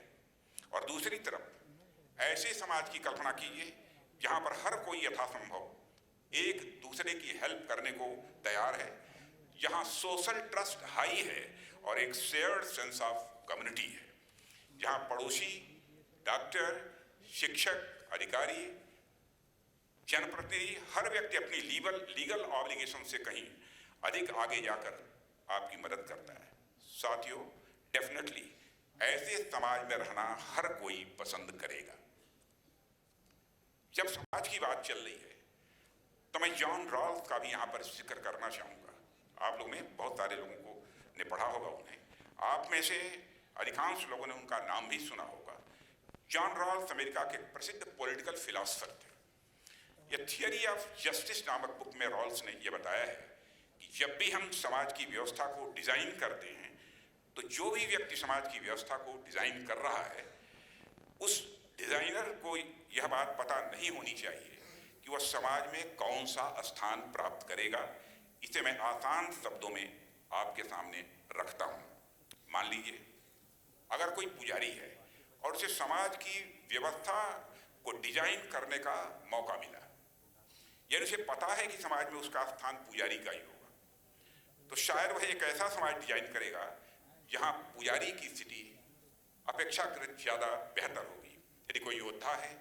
और दूसरी तरफ ऐसे समाज की कल्पना कीजिए जहाँ पर हर कोई यथासंभव एक दूसरे की हेल्प करने को तैयार है, जहाँ सोशल ट्रस्ट हाई है और एक शेयर्ड सेंस ऑफ कम्युनिटी है, जहाँ पड़ोसी, डॉक्टर, शिक्षक, अधिकारी, जनप्रतिनिधि, हर व्यक्ति अपनी लीगल ऑब्लिगेशन से कहीं अधिक आगे जाकर आपकी मदद करता है। साथियों, डेफिनेटली ऐसे समाज में रहना हर कोई पसंद करेगा। जब समाज की बात चल रही है तो मैं जॉन रॉल्स का भी यहाँ पर जिक्र करना चाहूँगा। आप लोगों में बहुत सारे लोगों को ने पढ़ा होगा उन्हें, आप में से अधिकांश लोगों ने उनका नाम भी सुना होगा। जॉन रॉल्स अमेरिका के प्रसिद्ध पॉलिटिकल फिलोसोफर थे। ये थियरी ऑफ जस्टिस नामक बुक में रॉल्स ने यह बताया है कि जब भी हम समाज की व्यवस्था को डिज़ाइन करते हैं तो जो भी व्यक्ति समाज की व्यवस्था को डिज़ाइन कर रहा है, उस डिज़ाइनर को यह बात पता नहीं होनी चाहिए कि वह समाज में कौन सा स्थान प्राप्त करेगा। इसे मैं आसान शब्दों में आपके सामने रखता हूँ। मान लीजिए अगर कोई पुजारी है और उसे समाज की व्यवस्था को डिजाइन करने का मौका मिला, यानी उसे पता है कि समाज में उसका स्थान पुजारी का ही होगा, तो शायद वह एक ऐसा समाज डिजाइन करेगा जहाँ पुजारी की स्थिति अपेक्षाकृत ज़्यादा बेहतर होगी। यदि कोई योद्धा है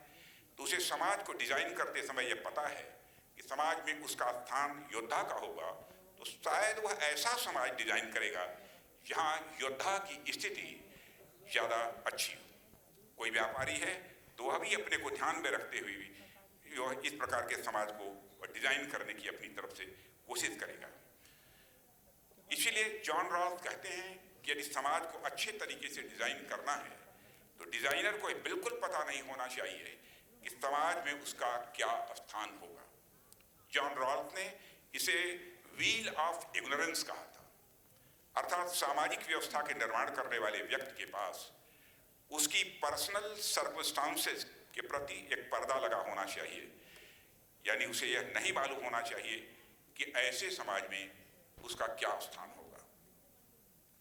तो उसे समाज को डिजाइन करते समय यह पता है कि समाज में उसका स्थान योद्धा का होगा, तो शायद वह ऐसा समाज डिजाइन करेगा जहाँ योद्धा की स्थिति ज़्यादा अच्छी हो। कोई व्यापारी है तो वह भी अपने को ध्यान में रखते हुए भी इस प्रकार के समाज को डिजाइन करने की अपनी तरफ से कोशिश करेगा। इसीलिए जॉन रॉल्स कहते हैं कि यदि समाज को अच्छे तरीके से डिजाइन करना है तो डिजाइनर को बिल्कुल पता नहीं होना चाहिए कि समाज में उसका क्या स्थान होगा। जॉन रॉल्स ने इसे व्हील ऑफ इग्नोरेंस कहा था, अर्थात सामाजिक व्यवस्था के निर्माण करने वाले व्यक्ति के पास उसकी पर्सनल सर्कमस्टांसेस के प्रति एक पर्दा लगा होना चाहिए, यानी उसे यह नहीं मालूम होना चाहिए कि ऐसे समाज में उसका क्या स्थान होगा।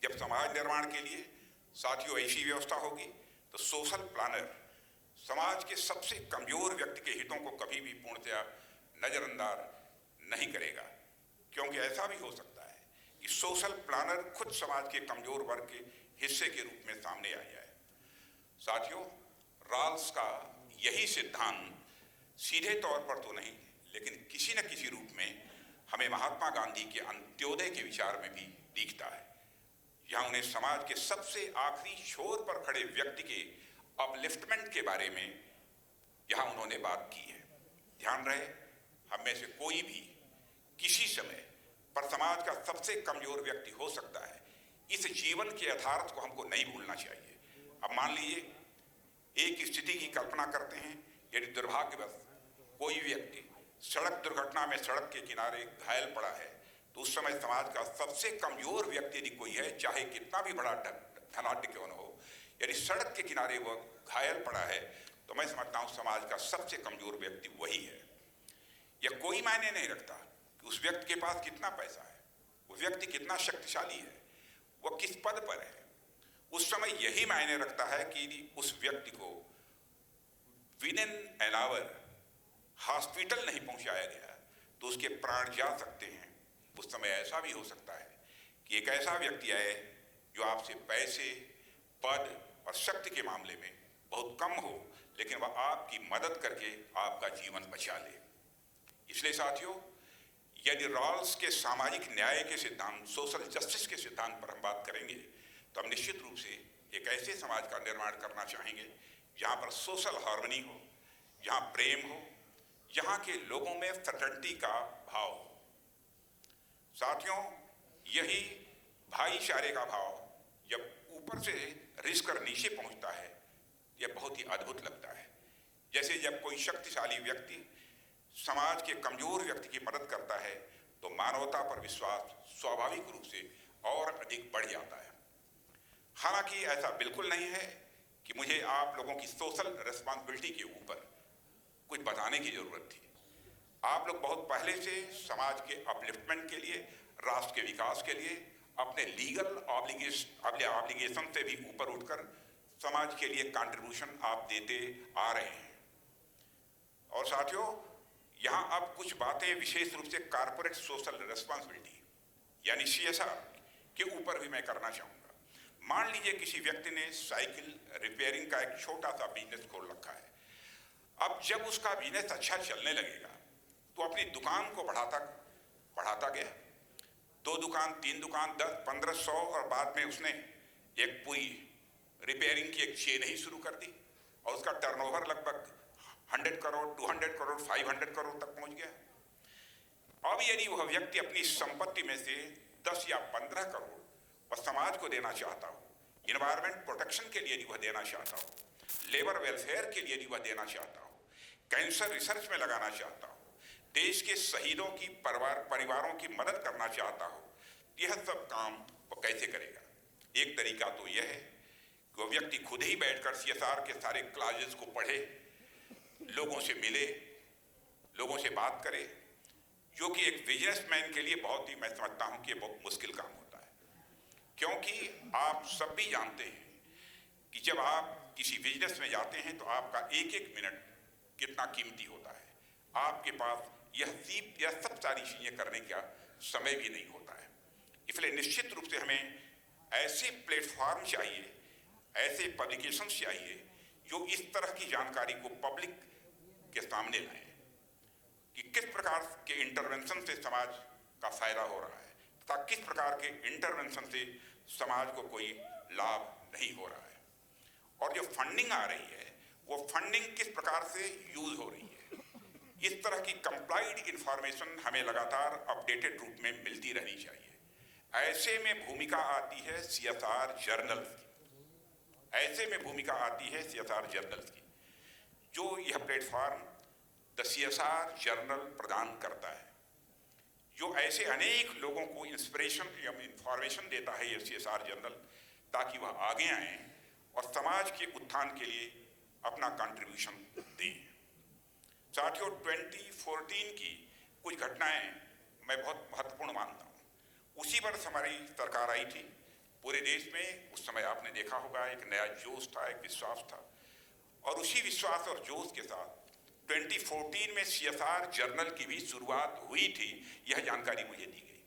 जब समाज निर्माण के लिए साथियों ऐसी व्यवस्था होगी तो सोशल प्लानर समाज के सबसे कमजोर व्यक्ति के हितों को कभी भी पूर्णतया नजरअंदाज नहीं करेगा, क्योंकि ऐसा भी हो सकता है कि सोशल प्लानर खुद समाज के कमजोर वर्ग के हिस्से के रूप में सामने आ जाए। साथियों, रॉल्स का यही सिद्धांत सीधे तौर पर तो नहीं लेकिन किसी न किसी रूप में हमें महात्मा गांधी के अंत्योदय के विचार में भी दिखता है, जहाँ उन्हें समाज के सबसे आखिरी छोर पर खड़े व्यक्ति के अपलिफ्टमेंट के बारे में यहाँ उन्होंने बात की है। ध्यान रहे, हम में से कोई भी किसी समय पर समाज का सबसे कमजोर व्यक्ति हो सकता है। इस जीवन के यथार्थ को हमको नहीं भूलना चाहिए। अब मान लीजिए एक स्थिति की कल्पना करते हैं, यदि दुर्भाग्यवश कोई व्यक्ति सड़क दुर्घटना में सड़क के किनारे घायल पड़ा है, तो उस समय समाज का सबसे कमजोर व्यक्ति यदि कोई है, चाहे कितना भी बड़ा धनाढ्य क्यों न हो, यदि सड़क के किनारे वह घायल पड़ा है, तो मैं समझता हूँ समाज का सबसे कमजोर व्यक्ति वही है। यह कोई मायने नहीं रखता कि उस व्यक्ति के पास कितना पैसा है, वो व्यक्ति कितना शक्तिशाली है, वह किस पद पर है। उस समय यही मायने रखता है कि उस व्यक्ति को with in an hour hospital नहीं पहुंचाया गया तो उसके प्राण जा सकते हैं। उस समय ऐसा भी हो सकता है कि एक ऐसा व्यक्ति आए जो आपसे पैसे, पद और शक्ति के मामले में बहुत कम हो, लेकिन वह आपकी मदद करके आपका जीवन बचा ले। इसलिए साथियों, यदि रॉल्स के सामाजिक न्याय के सिद्धांत, सोशल जस्टिस के सिद्धांत पर हम बात करेंगे तो हम निश्चित रूप से एक ऐसे समाज का निर्माण करना चाहेंगे जहाँ पर सोशल हार्मनी हो, जहाँ प्रेम हो, जहाँ के लोगों में फ्रेटर्निटी का भाव हो। साथियों, यही भाईचारे का भाव जब ऊपर से रिस कर नीचे पहुँचता है, यह बहुत ही अद्भुत लगता है। जैसे जब कोई शक्तिशाली व्यक्ति समाज के कमजोर व्यक्ति की मदद करता है तो मानवता पर विश्वास स्वाभाविक रूप से और अधिक बढ़ जाता है। हालांकि ऐसा बिल्कुल नहीं है कि मुझे आप लोगों की सोशल रिस्पॉन्सिबिलिटी के ऊपर कुछ बताने की जरूरत थी। आप लोग बहुत पहले से समाज के अपलिफ्टमेंट के लिए, राष्ट्र के विकास के लिए अपने लीगल ऑब्लिगेशन से भी ऊपर उठकर समाज के लिए कंट्रीब्यूशन आप देते आ रहे हैं। और साथियों, यहाँ अब कुछ बातें विशेष रूप से कॉर्पोरेट सोशल रिस्पॉन्सिबिलिटी यानी CSR के ऊपर भी मैं करना चाहूँगा। मान लीजिए किसी व्यक्ति ने साइकिल रिपेयरिंग का एक छोटा सा बिजनेस खोल रखा है। अब जब उसका बिजनेस अच्छा चलने लगेगा तो अपनी दुकान को बढ़ाता गया, 2 दुकान, 3 दुकान, 10, 1500 और बाद में उसने एक पूरी रिपेयरिंग की एक चेन ही शुरू कर दी और उसका टर्नओवर लगभग 100 करोड़, 200 करोड़, 500 करोड़ तक पहुंच गया। अब यदि वह व्यक्ति अपनी संपत्ति में से 10 या 15 करोड़ वह समाज को देना चाहता हो, इन्वायरमेंट प्रोटेक्शन के लिए यदि वह देना चाहता हो, लेबर वेलफेयर के लिए यदि वह देना चाहता हो, कैंसर रिसर्च में लगाना चाहता हो, देश के शहीदों की परिवारों की मदद करना चाहता हो, यह सब काम वो कैसे करेगा? एक तरीका तो यह है कि वह व्यक्ति खुद ही बैठकर CSR के सारे क्लासेस को पढ़े, लोगों से मिले, लोगों से बात करे, जो कि एक बिजनेसमैन के लिए बहुत ही, मैं समझता हूं कि बहुत मुश्किल काम होता है। क्योंकि आप सब भी जानते हैं कि जब आप किसी बिजनेस में जाते हैं तो आपका एक एक मिनट कितना कीमती होता है। आपके पास यह सब सारी चीजें करने का समय भी नहीं होता है। इसलिए निश्चित रूप से हमें ऐसे प्लेटफॉर्म चाहिए, ऐसे पब्लिकेशन चाहिए जो इस तरह की जानकारी को पब्लिक के सामने लाए कि किस प्रकार के इंटरवेंशन से समाज का फायदा हो रहा है तथा किस प्रकार के इंटरवेंशन से समाज को कोई लाभ नहीं हो रहा है, और जो फंडिंग आ रही है वो फंडिंग किस प्रकार से यूज हो रही है। इस तरह की कंप्लाइड इंफॉर्मेशन हमें लगातार अपडेटेड रूप में मिलती रहनी चाहिए। ऐसे में भूमिका आती है CSR जर्नल्स की, ऐसे में भूमिका आती है CSR जर्नल्स की, जो यह प्लेटफॉर्म द CSR जर्नल प्रदान करता है, जो ऐसे अनेक लोगों को इंस्पिरेशन या इंफॉर्मेशन देता है यह CSR जर्नल, ताकि वह आगे आएं और समाज के उत्थान के लिए अपना कंट्रीब्यूशन दें। साथियों, 2014 की कुछ घटनाएं मैं बहुत महत्वपूर्ण मानता हूँ। उसी वर्ष हमारी सरकार आई थी, पूरे देश में उस समय आपने देखा होगा एक नया जोश था, एक विश्वास था, और उसी विश्वास और जोश के साथ 2014 में CSR जर्नल की भी शुरुआत हुई थी, यह जानकारी मुझे दी गई।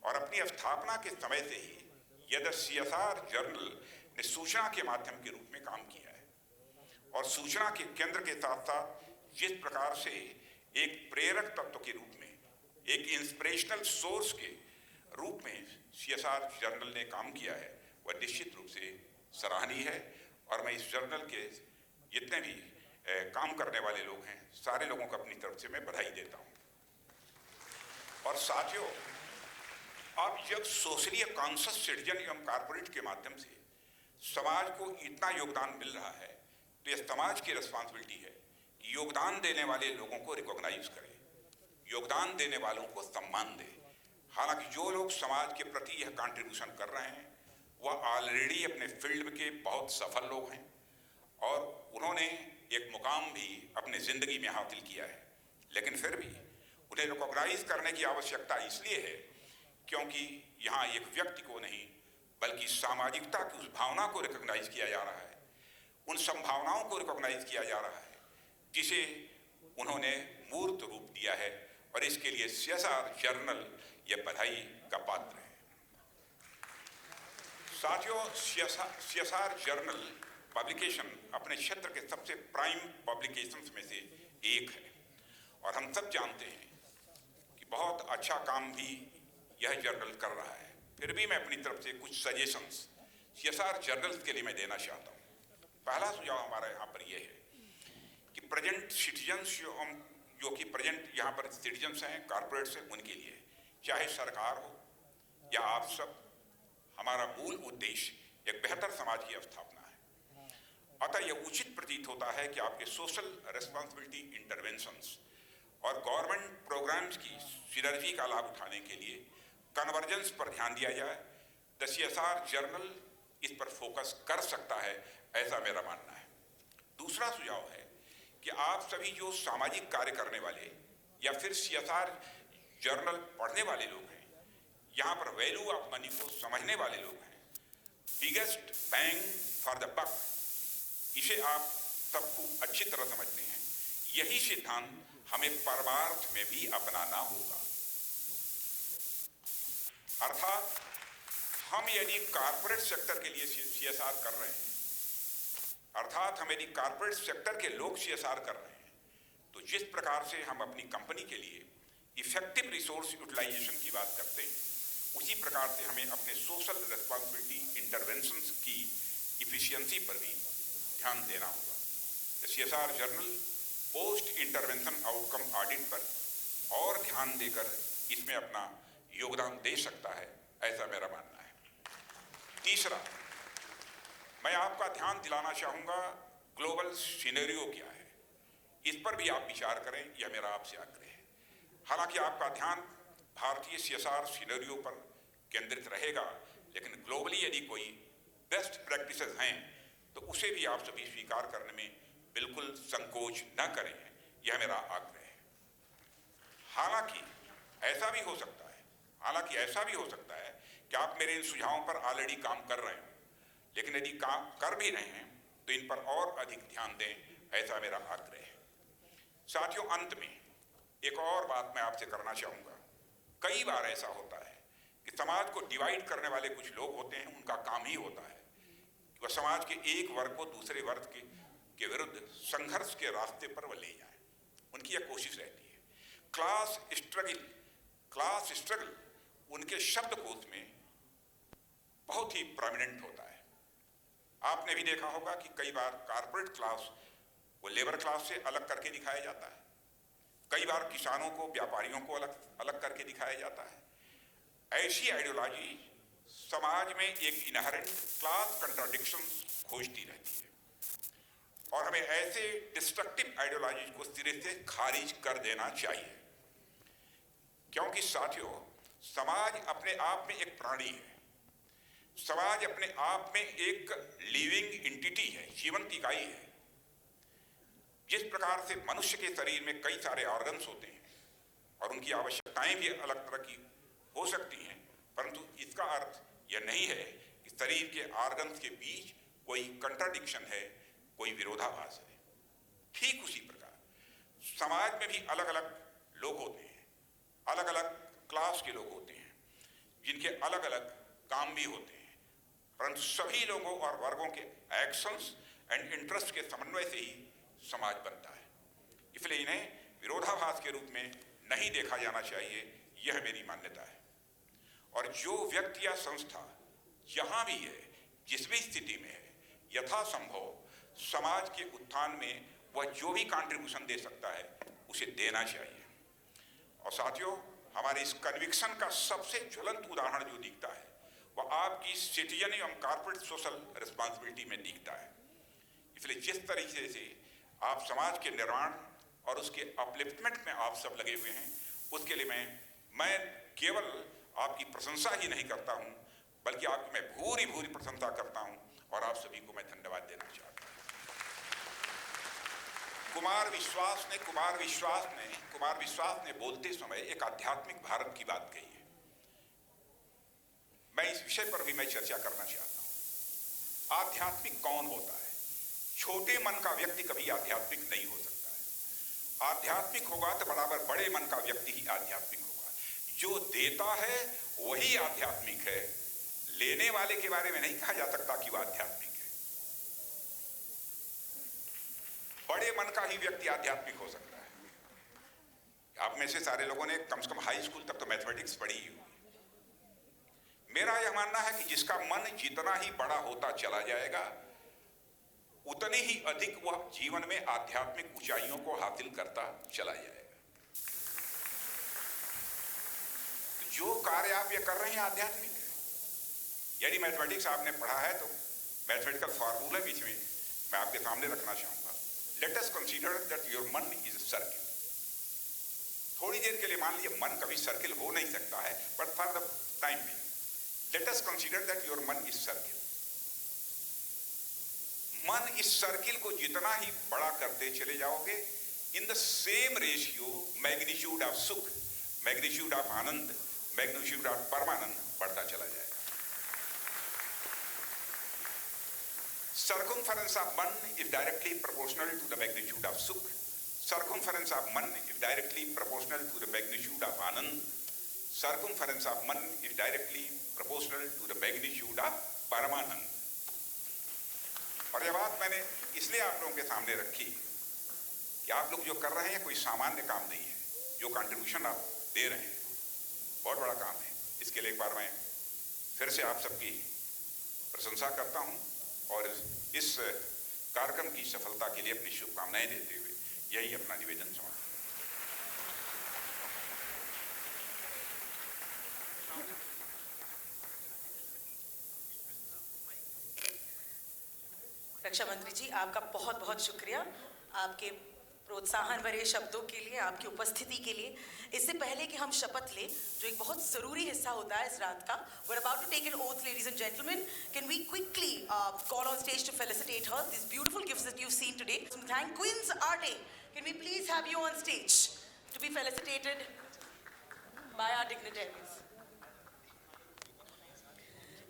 और अपनी स्थापना के समय से ही यह CSR जर्नल ने सूचना के माध्यम के रूप में काम किया है, और सूचना के केंद्र के साथ साथ जिस प्रकार से एक प्रेरक तत्व के रूप में, एक इंस्पिरेशनल सोर्स के रूप में CSR जर्नल ने काम किया है, वह निश्चित रूप से सराहनीय है। और मैं इस जर्नल के जितने भी काम करने वाले लोग हैं, सारे लोगों को अपनी तरफ से मैं बधाई देता हूँ। और साथियों, अब जब सोशली कॉन्शियस सिटीजन एवं कॉर्पोरेट के माध्यम से समाज को इतना योगदान मिल रहा है, तो यह समाज की रिस्पॉन्सिबिलिटी है कि योगदान देने वाले लोगों को रिकॉग्नाइज करे, योगदान देने वालों को सम्मान दे। हालांकि जो लोग समाज के प्रति यह कंट्रीब्यूशन कर रहे हैं वह ऑलरेडी अपने फील्ड के बहुत सफल लोग हैं, और उन्होंने एक मुकाम भी अपने ज़िंदगी में हासिल किया है। लेकिन फिर भी उन्हें रिकॉग्नाइज करने की आवश्यकता इसलिए है क्योंकि यहाँ एक व्यक्ति को नहीं बल्कि सामाजिकता की उस भावना को रिकॉग्नाइज किया जा रहा है, उन संभावनाओं को रिकॉग्नाइज किया जा रहा है जिसे उन्होंने मूर्त रूप दिया है, और इसके लिए CSR जर्नल यह बधाई का पात्र है। साथियों, CSR जर्नल पब्लिकेशन अपने क्षेत्र के सबसे प्राइम पब्लिकेशंस में से एक है, और हम सब जानते हैं कि बहुत अच्छा काम भी यह जर्नल कर रहा है। फिर भी मैं अपनी तरफ से कुछ सजेशंस CSR जर्नल्स के लिए मैं देना चाहता हूँ। पहला सुझाव हमारा यहाँ पर यह है कि प्रेजेंट सिटीजन्स जो कि प्रेजेंट यहाँ पर सिटीजन्स हैं, कॉर्पोरेट्स हैं, उनके लिए, चाहे सरकार हो या आप सब, हमारा मूल उद्देश्य एक बेहतर समाज की स्थापना है। अतः यह उचित प्रतीत होता है कि आपके सोशल रेस्पॉन्सिबिलिटी इंटरवेंशंस और गवर्नमेंट प्रोग्राम्स की सिनर्जी का लाभ उठाने के लिए कन्वर्जेंस पर ध्यान दिया जाए। द CSR जर्नल इस पर फोकस कर सकता है, ऐसा मेरा मानना है। दूसरा सुझाव है कि आप सभी जो सामाजिक कार्य करने वाले या फिर CSR जर्नल पढ़ने वाले लोग हैं, यहाँ पर वैल्यू ऑफ मनी को समझने वाले लोग हैं, biggest bang for the buck, इसे आप सब खूब अच्छी तरह समझते हैं। यही सिद्धांत हमें परमार्थ में भी अपनाना होगा। अर्थात हम यदि कॉर्पोरेट सेक्टर के लिए CSR कर रहे हैं, अर्थात हम यदि कॉर्पोरेट सेक्टर के लोग CSR कर रहे हैं, तो जिस प्रकार से हम अपनी कंपनी के लिए इफेक्टिव रिसोर्स यूटिलाइजेशन की बात करते हैं, उसी प्रकार से हमें अपने सोशल रेस्पॉन्सिबिलिटी इंटरवेंशंस की इफिशियंसी पर भी ध्यान देना होगा। CSR journal post intervention outcome audit पर और ध्यान देकर इसमें अपना योगदान दे सकता है, ऐसा मेरा मानना है। तीसरा, मैं आपका ध्यान दिलाना चाहूँगा ग्लोबल सिनेरियो क्या है, इस पर भी आप विचार करें, यह मेरा आपसे आग्रह है। हालांकि आपका ध्यान भारतीय CSR सिनेरियो पर केंद्रित रहेगा, लेकिन ग्लोबली यदि कोई बेस्ट प्रैक्टिसेस हैं तो उसे भी आप सभी स्वीकार करने में बिल्कुल संकोच न करें, यह मेरा आग्रह है। हालांकि ऐसा भी हो सकता है कि आप मेरे इन सुझावों पर ऑलरेडी काम कर रहे हो, लेकिन यदि काम कर भी रहे हैं तो इन पर और अधिक ध्यान दें, ऐसा मेरा आग्रह है। साथियों, अंत में एक और बात मैं आपसे करना चाहूँगा। कई बार ऐसा होता है कि समाज को डिवाइड करने वाले कुछ लोग होते हैं, उनका काम ही होता है कि वह समाज के एक वर्ग को दूसरे वर्ग के विरुद्ध संघर्ष के रास्ते पर वह ले जाए। उनकी यह कोशिश रहती है। क्लास स्ट्रगल उनके शब्दकोश में बहुत ही प्रोमिनेंट होता है। आपने भी देखा होगा कि कई बार कॉर्पोरेट क्लास वो लेबर क्लास से अलग करके दिखाया जाता है, कई बार किसानों को, व्यापारियों को अलग करके दिखाया जाता है। ऐसी आइडियोलॉजी समाज में एक इनहेरेंट क्लास कंट्राडिक्शन खोजती रहती है और हमें ऐसे डिस्ट्रक्टिव आइडियोलॉजी को सिरे से खारिज कर देना चाहिए। क्योंकि साथियों, समाज अपने आप में एक प्राणी है, समाज अपने आप में एक लिविंग एंटिटी है, जीवंत इकाई है। जिस प्रकार से मनुष्य के शरीर में कई सारे ऑर्गन्स होते हैं और उनकी आवश्यकताएं भी अलग तरह की हो सकती हैं, परंतु इसका अर्थ यह नहीं है कि शरीर के ऑर्गन्स के बीच कोई कंट्राडिक्शन है, कोई विरोधाभास है। ठीक उसी प्रकार समाज में भी अलग अलग लोग होते हैं, अलग अलग क्लास के लोग होते हैं, जिनके अलग अलग काम भी होते हैं, परंतु सभी लोगों और वर्गों के एक्शंस एंड इंटरेस्ट के समन्वय से ही समाज बनता है। इसलिए इन्हें विरोधाभास के रूप में नहीं देखा जाना चाहिए, यह मेरी मान्यता है। और जो व्यक्ति या संस्था जहां भी है, जिस भी स्थिति में है, यथासंभव समाज के उत्थान में वह जो भी कंट्रीब्यूशन दे सकता है उसे देना चाहिए। और साथियों, हमारे इस कन्विक्शन का सबसे ज्वलंत उदाहरण जो दिखता है वह आपकी सिटीजन एवं कॉर्पोरेट सोशल रिस्पॉन्सिबिलिटी में दिखता है। इसलिए जिस तरीके से आप समाज के निर्माण और उसके अपलिफ्टमेंट में आप सब लगे हुए हैं, उसके लिए मैं केवल आपकी प्रशंसा ही नहीं करता हूं, बल्कि आपकी मैं भूरी भूरी प्रशंसा करता हूं और आप सभी को मैं धन्यवाद देना चाहता हूं। कुमार विश्वास ने बोलते समय एक आध्यात्मिक भारत की बात कही है। मैं इस विषय पर भी मैं चर्चा करना चाहता हूं। आध्यात्मिक कौन होता है? छोटे मन का व्यक्ति कभी आध्यात्मिक नहीं हो सकता है। आध्यात्मिक होगा तो बराबर बड़े मन का व्यक्ति ही आध्यात्मिक होगा। जो देता है वही आध्यात्मिक है। लेने वाले के बारे में नहीं कहा जा सकता कि वह आध्यात्मिक है। बड़े मन का ही व्यक्ति आध्यात्मिक हो सकता है। आप में से सारे लोगों ने कम से कम हाई स्कूल तक तो मैथमेटिक्स पढ़ी ही होगी। मेरा यह मानना है कि जिसका मन जितना ही बड़ा होता चला जाएगा उतनी ही अधिक वह जीवन में आध्यात्मिक ऊंचाइयों को हासिल करता चला जाएगा। जो कार्य आप ये कर रहे हैं आध्यात्मिक है। यदि मैथमेटिक्स आपने पढ़ा है तो मैथमेटिकल फार्मूला बीच में मैं आपके सामने रखना चाहूंगा। Let us consider that your मन इज अ सर्किल। थोड़ी देर के लिए मान लीजिए मन कभी सर्किल हो नहीं सकता है, but for the time being let us consider that your मन इज सर्किल। मन इस सर्किल को जितना ही बड़ा करते चले जाओगे, in the same ratio magnitude of सुख, मैग्नीट्यूड ऑफ आनंद, मैग्नीट्यूड ऑफ परमानंद बढ़ता चला जाएगा। Circumference of man is directly proportional to the magnitude of sukh. Circumference of man is directly proportional to the magnitude of anand. Circumference of man is directly proportional to the magnitude of paramanand. और यह बात मैंने इसलिए आप लोगों के सामने रखी कि आप लोग जो कर रहे हैं कोई सामान्य काम नहीं है। जो कंट्रीब्यूशन आप दे रहे हैं बहुत बड़ा काम है। इसके लिए एक बार मैं फिर से आप सबकी प्रशंसा करता हूं और इस कार्यक्रम की सफलता के लिए अपनी शुभकामनाएं देते हुए यही अपना निवेदन समझता हूं। रक्षा मंत्री जी, आपका बहुत बहुत शुक्रिया आपके प्रोत्साहन भरे शब्दों के लिए, आपकी उपस्थिति के लिए। इससे पहले कि हम शपथ लें, जो एक बहुत ज़रूरी हिस्सा होता है इस रात का, we're about to take an oath, ladies and gentlemen. Can we quickly call on stage to felicitate her? These beautiful gifts that you've seen today. So thank Queen's Arte. Can we please have you on stage to be felicitated by our dignitaries?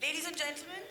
Ladies and gentlemen,